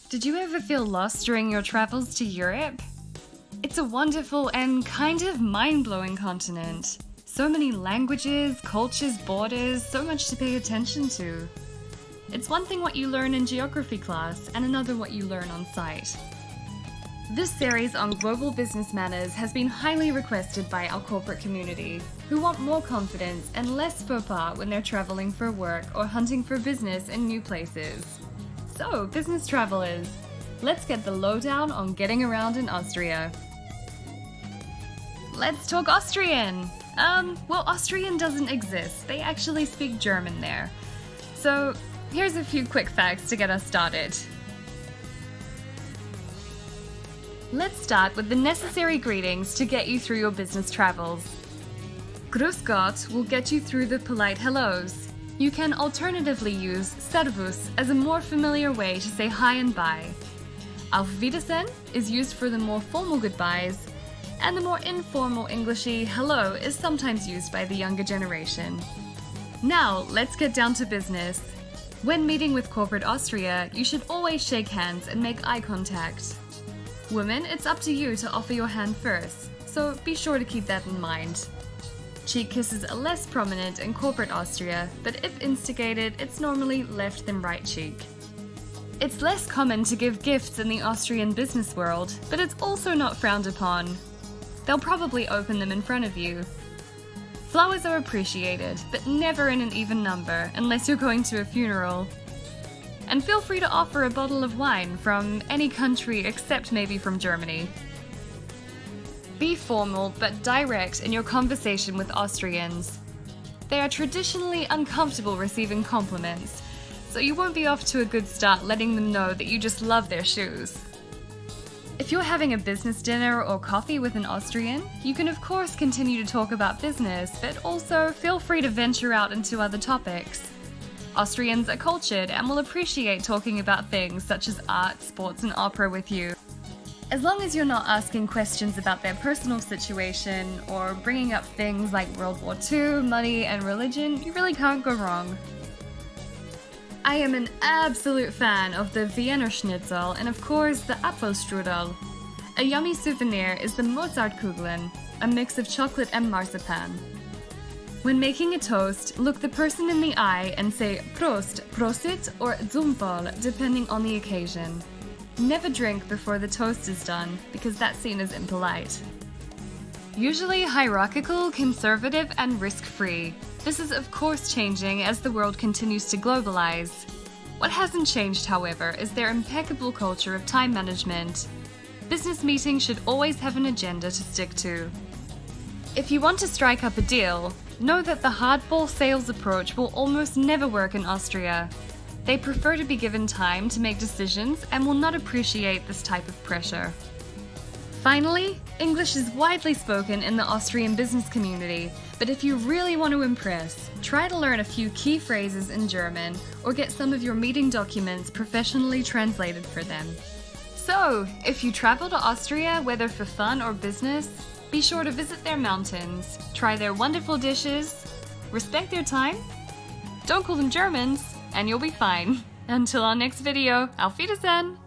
Did you ever feel lost during your travels to Europe? It's a wonderful and kind of mind-blowing continent. So many languages, cultures, borders, so much to pay attention to. It's one thing what you learn in geography class and another what you learn on site. This series on global business manners has been highly requested by our corporate community, who want more confidence and less faux pas when they're traveling for work or hunting for business in new places. So, business travelers, let's get the lowdown on getting around in Austria. Let's talk Austrian! Well, Austrian doesn't exist. They actually speak German there. So, here's a few quick facts to get us started. Let's start with the necessary greetings to get you through your business travels. Grüß Gott will get you through the polite hellos. You can alternatively use Servus as a more familiar way to say hi and bye. Auf Wiedersehen is used for the more formal goodbyes, and the more informal Englishy hello is sometimes used by the younger generation. Now, let's get down to business. When meeting with corporate Austria, you should always shake hands and make eye contact. Women, it's up to you to offer your hand first, so be sure to keep that in mind. Cheek kisses are less prominent in corporate Austria, but if instigated, it's normally left than right cheek. It's less common to give gifts in the Austrian business world, but it's also not frowned upon. They'll probably open them in front of you. Flowers are appreciated, but never in an even number, unless you're going to a funeral. And feel free to offer a bottle of wine from any country except maybe from Germany. Be formal but direct in your conversation with Austrians. They are traditionally uncomfortable receiving compliments, so you won't be off to a good start letting them know that you just love their shoes. If you're having a business dinner or coffee with an Austrian, you can of course continue to talk about business, but also feel free to venture out into other topics. Austrians are cultured and will appreciate talking about things such as art, sports, and opera with you. As long as you're not asking questions about their personal situation or bringing up things like World War II, money, and religion, you really can't go wrong. I am an absolute fan of the Vienna Schnitzel and of course the Apfelstrudel. A yummy souvenir is the Mozartkugeln, a mix of chocolate and marzipan. When making a toast, look the person in the eye and say Prost, Prosit, or Zumpol, depending on the occasion. Never drink before the toast is done, because that's seen as impolite. Usually hierarchical, conservative, and risk-free. This is of course changing as the world continues to globalize. What hasn't changed, however, is their impeccable culture of time management. Business meetings should always have an agenda to stick to. If you want to strike up a deal, know that the hardball sales approach will almost never work in Austria. They prefer to be given time to make decisions and will not appreciate this type of pressure. Finally, English is widely spoken in the Austrian business community, but if you really want to impress, try to learn a few key phrases in German or get some of your meeting documents professionally translated for them. So, if you travel to Austria, whether for fun or business, be sure to visit their mountains, try their wonderful dishes, respect their time, don't call them Germans, and you'll be fine. Until our next video, auf Wiedersehen!